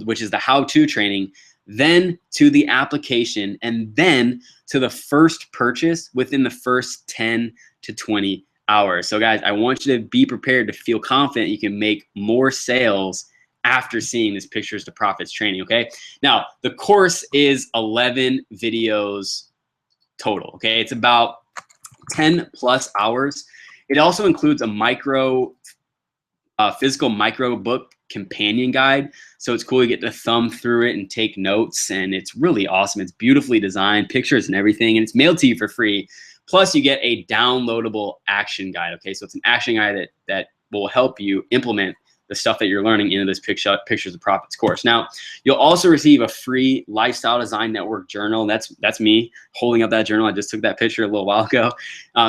which is the how-to training, then to the application, and then to the first purchase within the first 10 to 20 hours. So guys, I want you to be prepared to feel confident you can make more sales after seeing this Pictures to Profits training, okay? Now, the course is 11 videos total, okay? It's about 10 plus hours. It also includes a physical micro book companion guide. So it's cool. You get to thumb through it and take notes, and it's really awesome. It's beautifully designed, pictures and everything, and it's mailed to you for free. Plus you get a downloadable action guide. Okay, so it's an action guide that will help you implement the stuff that you're learning into this Pictures of Profits course. Now, you'll also receive a free Lifestyle Design Network journal. That's me holding up that journal. I just took that picture a little while ago.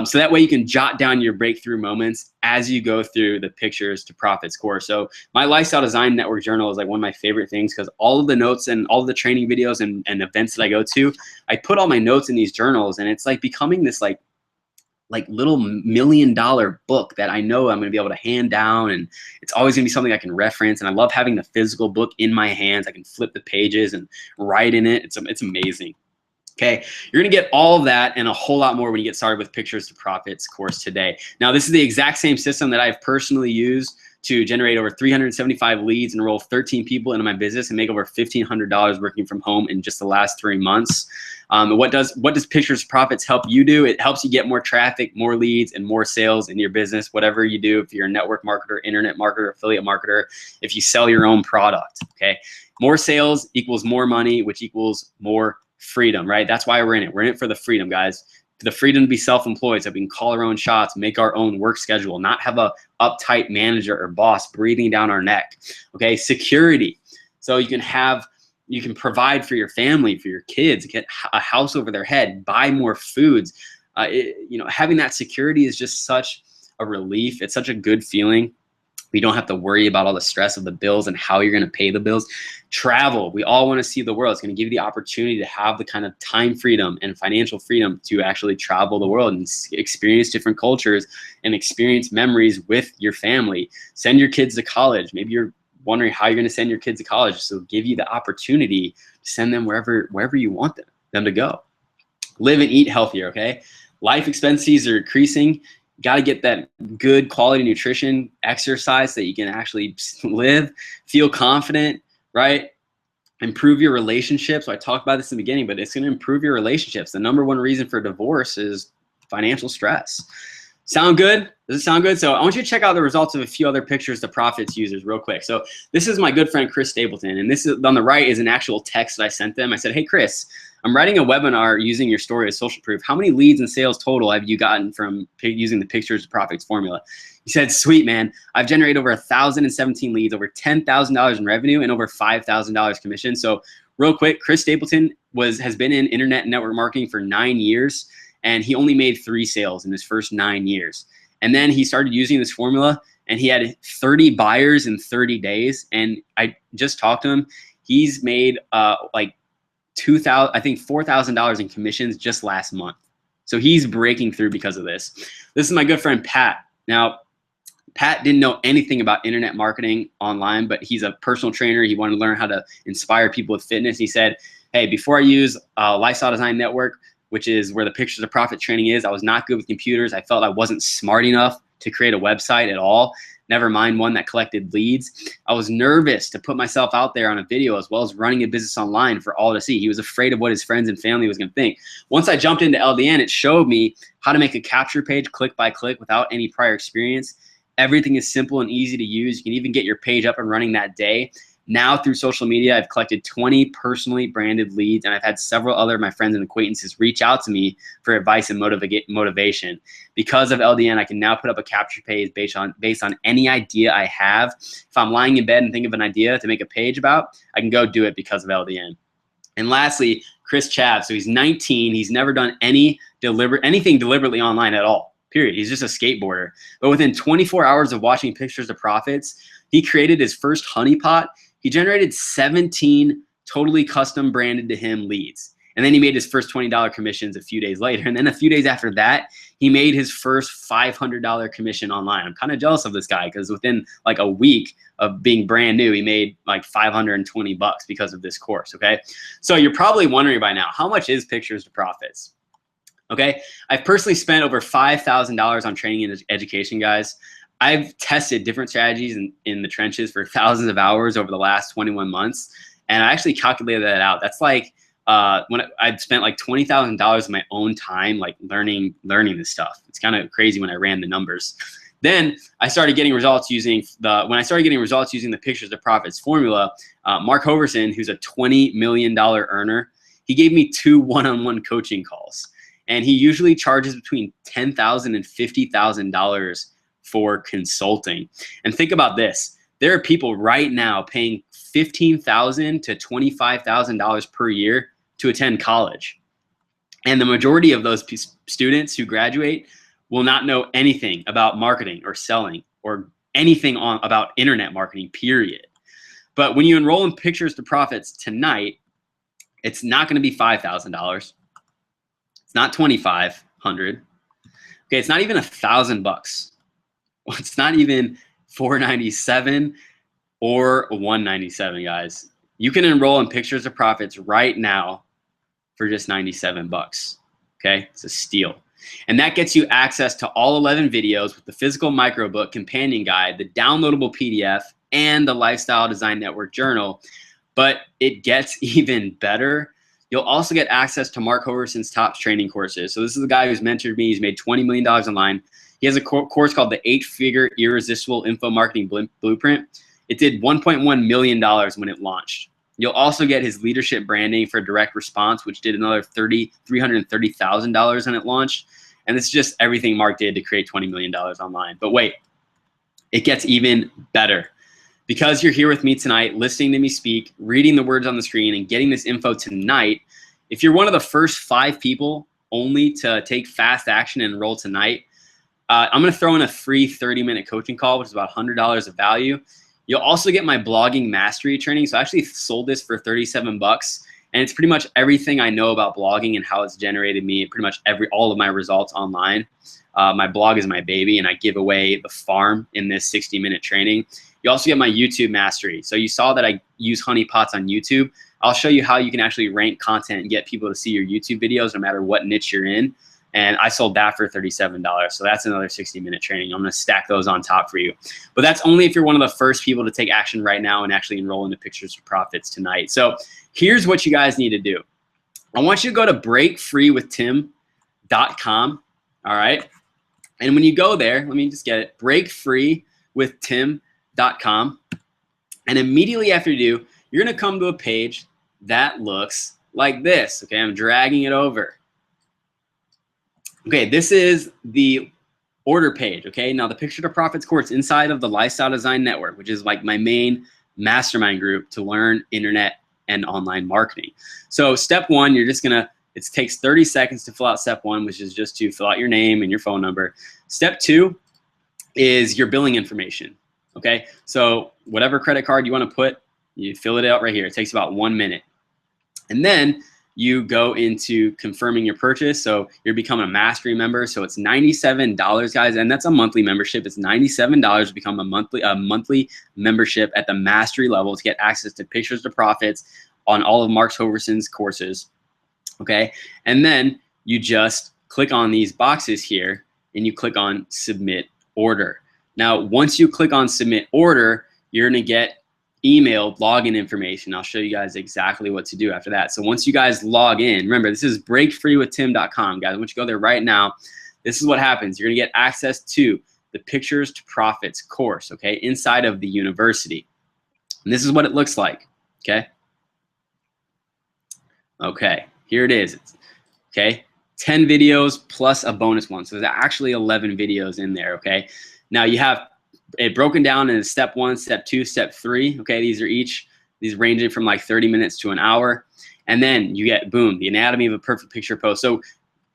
So that way you can jot down your breakthrough moments as you go through the Pictures to Profits course. So my Lifestyle Design Network journal is like one of my favorite things, because all of the notes and all of the training videos and events that I go to, I put all my notes in these journals, and it's like becoming this like little $1 million book that I know I'm going to be able to hand down, and it's always going to be something I can reference. And I love having the physical book in my hands. I can flip the pages and write in it. It's amazing. Okay, you're going to get all of that and a whole lot more when you get started with Pictures to Profits course today. Now, this is the exact same system that I've personally used to generate over 375 leads, enroll 13 people into my business, and make over $1,500 working from home in just the last 3 months. What does Pictures to Profits help you do? It helps you get more traffic, more leads, and more sales in your business, whatever you do. If you're a network marketer, internet marketer, affiliate marketer, if you sell your own product, okay? More sales equals more money, which equals more freedom, right? That's why we're in it. We're in it for the freedom, guys. The freedom to be self-employed, so we can call our own shots, make our own work schedule, not have a uptight manager or boss breathing down our neck. Okay, security, so you can provide for your family, for your kids, get a house over their head, buy more foods. Having that security is just such a relief. It's such a good feeling. We don't have to worry about all the stress of the bills and how you're going to pay the bills. Travel. We all want to see the world. It's going to give you the opportunity to have the kind of time freedom and financial freedom to actually travel the world and experience different cultures and experience memories with your family. Send your kids to college. Maybe you're wondering how you're going to send your kids to college. So give you the opportunity to send them wherever you want them to go. Live and eat healthier, okay? Life expenses are increasing. Got to get that good quality nutrition, exercise, so that you can actually live, feel confident, right? Improve your relationships. So I talked about this in the beginning, but it's going to improve your relationships. The #1 reason for divorce is financial stress. Sound good? Does it sound good? So I want you to check out the results of a few other Pictures to Profits users real quick. So this is my good friend Chris Stapleton, and this is on the right is an actual text that I sent them. I said, hey Chris, I'm writing a webinar using your story as social proof. How many leads and sales total have you gotten from using the Pictures to Profits formula? He said, sweet man, I've generated over 1,017 leads, over $10,000 in revenue, and over $5,000 commission. So real quick, Chris Stapleton has been in internet network marketing for 9 years, and he only made 3 sales in his first 9 years. And then he started using this formula, and he had 30 buyers in 30 days. And I just talked to him. He's made like $4,000 in commissions just last month. So he's breaking through because of this. This is my good friend Pat. Now, Pat didn't know anything about internet marketing online, but he's a personal trainer. He wanted to learn how to inspire people with fitness. He said, hey, before I use Lifestyle Design Network, which is where the Pictures of Profit training is, I was not good with computers. I felt I wasn't smart enough to create a website at all. never mind one that collected leads. I was nervous to put myself out there on a video as well as running a business online for all to see. He was afraid of what his friends and family was going to think. Once I jumped into LDN, it showed me how to make a capture page click by click without any prior experience. Everything is simple and easy to use. You can even get your page up and running that day. Now through social media, I've collected 20 personally branded leads, and I've had several other of my friends and acquaintances reach out to me for advice and motivation. Because of LDN, I can now put up a capture page based on any idea I have. If I'm lying in bed and think of an idea to make a page about, I can go do it because of LDN. And lastly, Chris Chav. So he's 19. He's never done anything deliberately online at all, period. He's just a skateboarder. But within 24 hours of watching Pictures to Profits, he created his first honeypot. He generated 17 totally custom branded to him leads. And then he made his first $20 commissions a few days later. And then a few days after that, he made his first $500 commission online. I'm kind of jealous of this guy because within like a week of being brand new, he made like $520 because of this course, okay? So you're probably wondering by now, how much is Pictures to Profits? Okay, I've personally spent over $5,000 on training and education, guys. I've tested different strategies in the trenches for thousands of hours over the last 21 months. And I actually calculated that out. That's like when I've spent like $20,000 of my own time, like learning this stuff. It's kind of crazy when I ran the numbers. Then I started getting results using the Pictures to Profits formula. Mark Hoverson, who's a $20 million earner, he gave me 2 one-on-one coaching calls. And he usually charges between $10,000 and $50,000 for consulting. And think about this. There are people right now paying $15,000 to $25,000 per year to attend college. And the majority of those students who graduate will not know anything about marketing or selling or anything about internet marketing, period. But when you enroll in Pictures to Profits tonight, it's not going to be $5,000. It's not $2,500. Okay, it's not even $1,000. It's not even $497 or $197, guys. You can enroll in Pictures to Profits right now for just $97. Okay, it's a steal. And that gets you access to all 11 videos with the physical microbook companion guide, the downloadable PDF, and the Lifestyle Design Network journal. But it gets even better. You'll also get access to Mark Hoverson's top training courses. So this is the guy who's mentored me. He's made $20 million online. He has a course called the 8-Figure Irresistible Info Marketing Blueprint. It did $1.1 million when it launched. You'll also get his leadership branding for direct response, which did another $330,000 when it launched. And it's just everything Mark did to create $20 million online. But wait, it gets even better. Because you're here with me tonight, listening to me speak, reading the words on the screen, and getting this info tonight, if you're one of the first 5 people only to take fast action and enroll tonight, I'm going to throw in a free 30-minute coaching call, which is about $100 of value. You'll also get my blogging mastery training. So I actually sold this for $37, and it's pretty much everything I know about blogging and how it's generated me pretty much all of my results online. My blog is my baby, and I give away the farm in this 60-minute training. You also get my YouTube mastery. So you saw that I use honeypots on YouTube. I'll show you how you can actually rank content and get people to see your YouTube videos no matter what niche you're in. And I sold that for $37. So that's another 60-minute training. I'm going to stack those on top for you. But that's only if you're one of the first people to take action right now and actually enroll into Pictures to Profits tonight. So here's what you guys need to do. I want you to go to breakfreewithtim.com. All right. And when you go there, let me just get it, breakfreewithtim.com. And immediately after you do, you're going to come to a page that looks like this. Okay, I'm dragging it over. Okay, this is the order page. Okay, now the Picture to Profits course inside of the Lifestyle Design Network, which is like my main mastermind group to learn internet and online marketing. So step 1, you're just gonna, it takes 30 seconds to fill out step 1, which is just to fill out your name and your phone number. Step 2 is your billing information. Okay, so whatever credit card you want to put, you fill it out right here. It takes about 1 minute. And then you go into confirming your purchase. So you're becoming a mastery member. So it's $97, guys, and that's a monthly membership. It's $97 to become a monthly membership at the mastery level to get access to Pictures to Profits on all of Mark Hoverson's courses. Okay, and then you just click on these boxes here and you click on submit order. Now, once you click on submit order, you're going to get emailed login information. I'll show you guys exactly what to do after that. So once you guys log in, remember, this is breakfreewithtim.com, guys. I want you to go there right now. This is what happens. You're going to get access to the Pictures to Profits course, okay, inside of the university. And this is what it looks like, okay? Okay, here it is. Okay, 10 videos plus a bonus one. So there's actually 11 videos in there, okay? Now you have it broken down into step 1, step 2, step 3. Okay, these ranging from like 30 minutes to an hour. And then you get, boom, the anatomy of a perfect picture post. So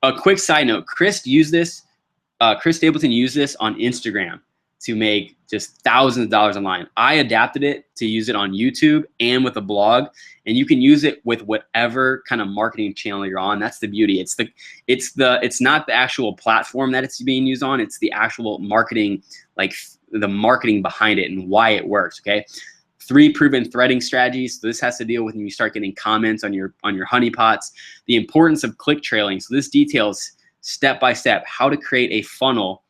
a quick side note, Chris Stapleton used this on Instagram to make just thousands of dollars online. I adapted it to use it on YouTube and with a blog, and you can use it with whatever kind of marketing channel you're on. That's the beauty. It's not the actual platform that it's being used on. It's the actual marketing, like the marketing behind it and why it works. Okay. 3 proven threading strategies. So this has to deal with when you start getting comments on your honeypots. The importance of click trailing. So this details step by step how to create a funnel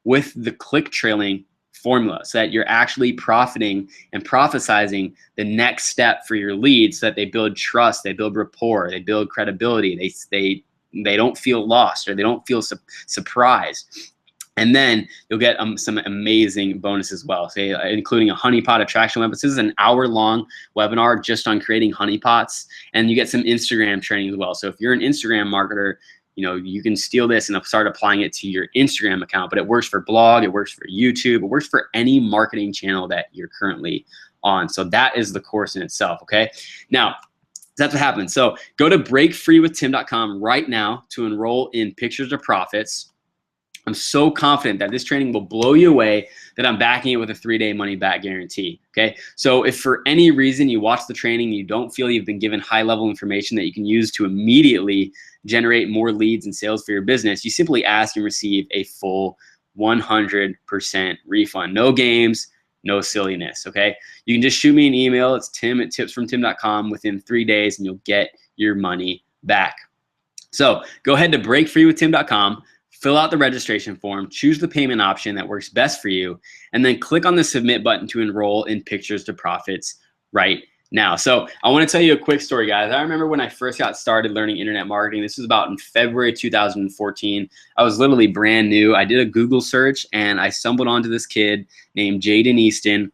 with the click trailing formula so that you're actually profiting and prophesizing the next step for your leads so that they build trust, they build rapport, they build credibility, they don't feel lost or they don't feel surprised. And then you'll get some amazing bonuses as well, including a honeypot attraction webinar. This is an hour-long webinar just on creating honeypots, and you get some Instagram training as well. So if you're an Instagram marketer, you can steal this and start applying it to your Instagram account, but it works for blog, it works for YouTube, it works for any marketing channel that you're currently on. So that is the course in itself, okay? Now, that's what happens. So go to breakfreewithtim.com right now to enroll in Pictures to Profits. I'm so confident that this training will blow you away that I'm backing it with a 3-day money back guarantee, okay? So if for any reason you watch the training, you don't feel you've been given high level information that you can use to immediately generate more leads and sales for your business, you simply ask and receive a full 100% refund. No games, no silliness, okay? You can just shoot me an email. It's tim@tipsfromtim.com within 3 days and you'll get your money back. So go ahead to breakfreewithtim.com, fill out the registration form, choose the payment option that works best for you, and then click on the submit button to enroll in Pictures to Profits right now. So I want to tell you a quick story, guys. I remember when I first got started learning internet marketing. This was about in February 2014. I was literally brand new. I did a Google search and I stumbled onto this kid named Jaden Easton,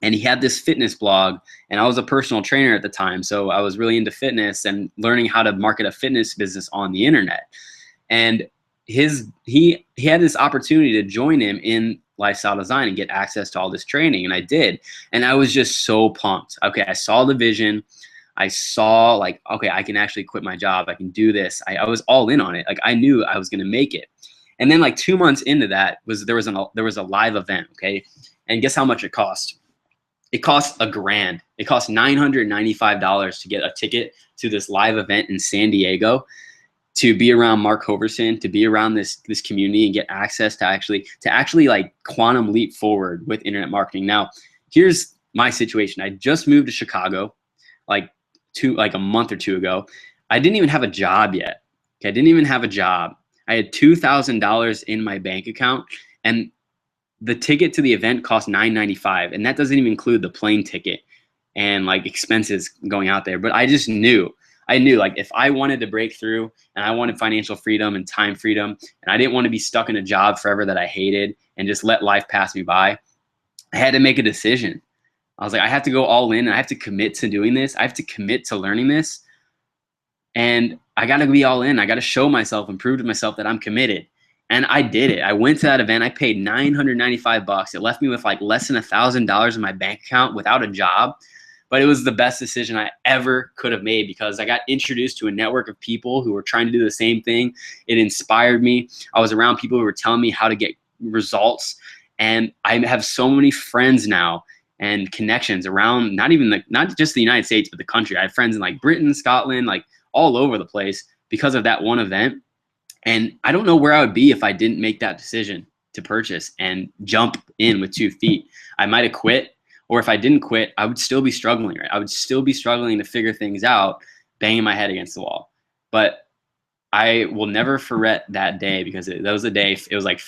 and he had this fitness blog, and I was a personal trainer at the time. So I was really into fitness and learning how to market a fitness business on the internet. And he had this opportunity to join him in lifestyle design and get access to all this training, and I did, and I was just so pumped. Okay, I saw the vision. I saw like, okay, I can actually quit my job. I can do this. I was all in on it. Like I knew I was gonna make it. And then like 2 months into that there was a live event. Okay, and guess how much it cost? It cost $1,000. It cost $995 to get a ticket to this live event in San Diego, to be around Mark Hoverson, to be around this community and get access to actually like quantum leap forward with internet marketing. Now, here's my situation. I just moved to Chicago like a month or 2 ago. I didn't even have a job yet. Okay, I didn't even have a job. I had $2,000 in my bank account, and the ticket to the event cost $995, and that doesn't even include the plane ticket and like expenses going out there. But I knew like if I wanted to break through and I wanted financial freedom and time freedom, and I didn't want to be stuck in a job forever that I hated and just let life pass me by, I had to make a decision. I was like, I have to go all in and I have to commit to doing this. I have to commit to learning this. And I got to be all in. I got to show myself and prove to myself that I'm committed. And I did it. I went to that event. I paid $995. It left me with like less than $1,000 in my bank account without a job. But it was the best decision I ever could have made because I got introduced to a network of people who were trying to do the same thing. It inspired me. I was around people who were telling me how to get results. And I have so many friends now and connections around not just the United States, but the country. I have friends in like Britain, Scotland, like all over the place because of that one event. And I don't know where I would be if I didn't make that decision to purchase and jump in with 2 feet. I might have quit. Or if I didn't quit, I would still be struggling, right? I would still be struggling to figure things out, banging my head against the wall. But I will never forget that day because that was a day, it was like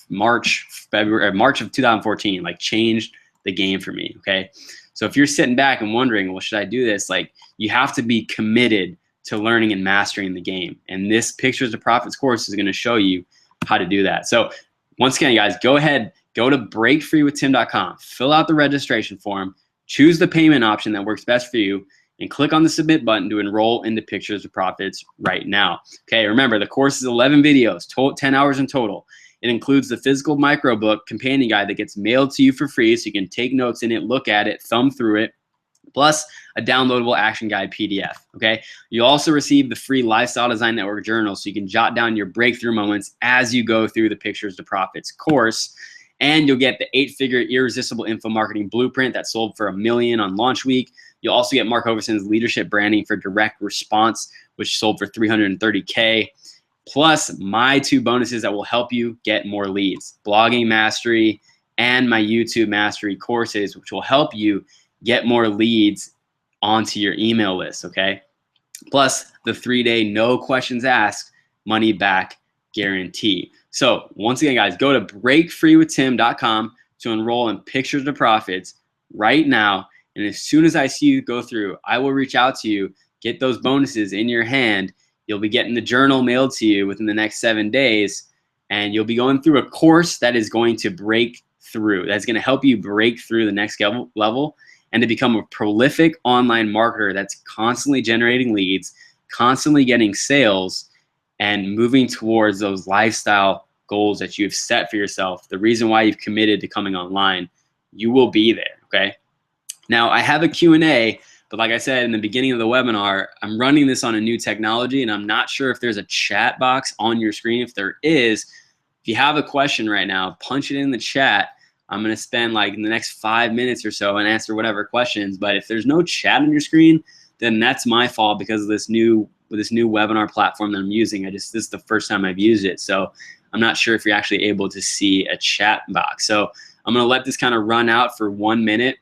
March of 2014, like changed the game for me. Okay. So if you're sitting back and wondering, well, should I do this? Like, you have to be committed to learning and mastering the game. And this Pictures to Profits course is going to show you how to do that. So once again, guys, go ahead, go to breakfreewithtim.com, fill out the registration form, choose the payment option that works best for you, and click on the submit button to enroll into Pictures to Profits right now. Okay, remember, the course is 11 videos, 10 hours in total. It includes the physical microbook companion guide that gets mailed to you for free, so you can take notes in it, look at it, thumb through it, plus a downloadable action guide PDF. Okay, you'll also receive the free Lifestyle Design Network journal, so you can jot down your breakthrough moments as you go through the Pictures to Profits course. And you'll get the 8-figure irresistible info marketing blueprint that sold for $1 million on launch week. You'll also get Mark Overson's leadership branding for direct response, which sold for $330K. Plus my 2 bonuses that will help you get more leads: blogging mastery and my YouTube mastery courses, which will help you get more leads onto your email list. Okay. Plus the 3-day no questions asked money back guarantee. So once again, guys, go to breakfreewithtim.com to enroll in Pictures to Profits right now. And as soon as I see you go through, I will reach out to you, get those bonuses in your hand. You'll be getting the journal mailed to you within the next 7 days. And you'll be going through a course that is going to break through. That's going to help you break through the next level and to become a prolific online marketer that's constantly generating leads, constantly getting sales, and moving towards those lifestyle goals that you've set for yourself. The reason why you've committed to coming online, you will be there. Okay. Now I have a Q&A, but like I said in the beginning of the webinar, I'm running this on a new technology, and I'm not sure if there's a chat box on your screen. If there is, if you have a question right now, punch it in the chat. I'm going to spend like the next 5 minutes or so and answer whatever questions. But if there's no chat on your screen, then that's my fault because of this new webinar platform that I'm using. This is the first time I've used it. So I'm not sure if you're actually able to see a chat box. So I'm going to let this kind of run out for 1 minute,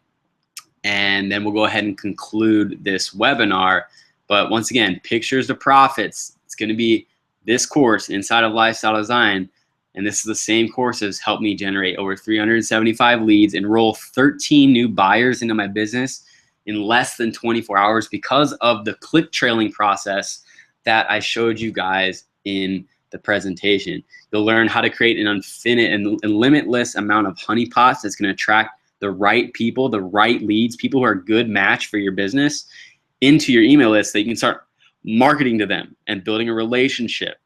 and then we'll go ahead and conclude this webinar. But once again, Pictures to Profits, it's going to be this course inside of Lifestyle Design. And this is the same course that's helped me generate over 375 leads, enroll 13 new buyers into my business in less than 24 hours because of the click trailing process that I showed you guys in the presentation. You'll learn how to create an infinite and limitless amount of honeypots that's going to attract the right people, the right leads, people who are a good match for your business into your email list so you can start marketing to them and building a relationship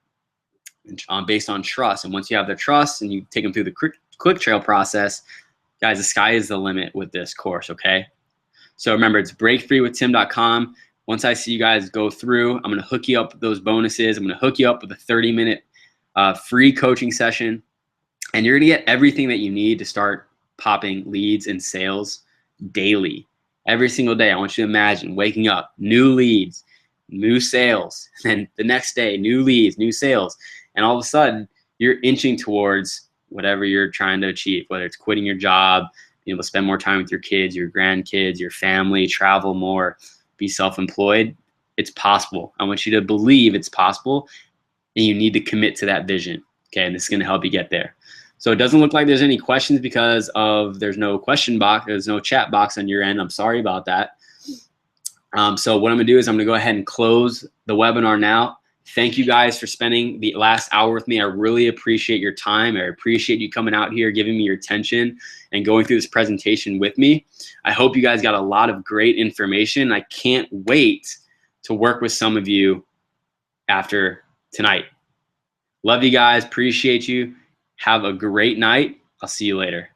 based on trust. And once you have their trust and you take them through the click trail process, guys, the sky is the limit with this course. Okay. So remember, it's breakfreewithtim.com. Once I see you guys go through, I'm going to hook you up with those bonuses. I'm going to hook you up with a 30-minute free coaching session. And you're going to get everything that you need to start popping leads and sales daily. Every single day, I want you to imagine waking up, new leads, new sales. Then the next day, new leads, new sales. And all of a sudden, you're inching towards whatever you're trying to achieve, whether it's quitting your job, being able to spend more time with your kids, your grandkids, your family, travel more, be self-employed. It's possible. I want you to believe it's possible, and you need to commit to that vision. Okay, and this is going to help you get there. So it doesn't look like there's any questions because there's no question box, there's no chat box on your end. I'm sorry about that. So what I'm going to do is I'm going to go ahead and close the webinar now. Thank you guys for spending the last hour with me. I really appreciate your time. I appreciate you coming out here, giving me your attention, and going through this presentation with me. I hope you guys got a lot of great information. I can't wait to work with some of you after tonight. Love you guys. Appreciate you. Have a great night. I'll see you later.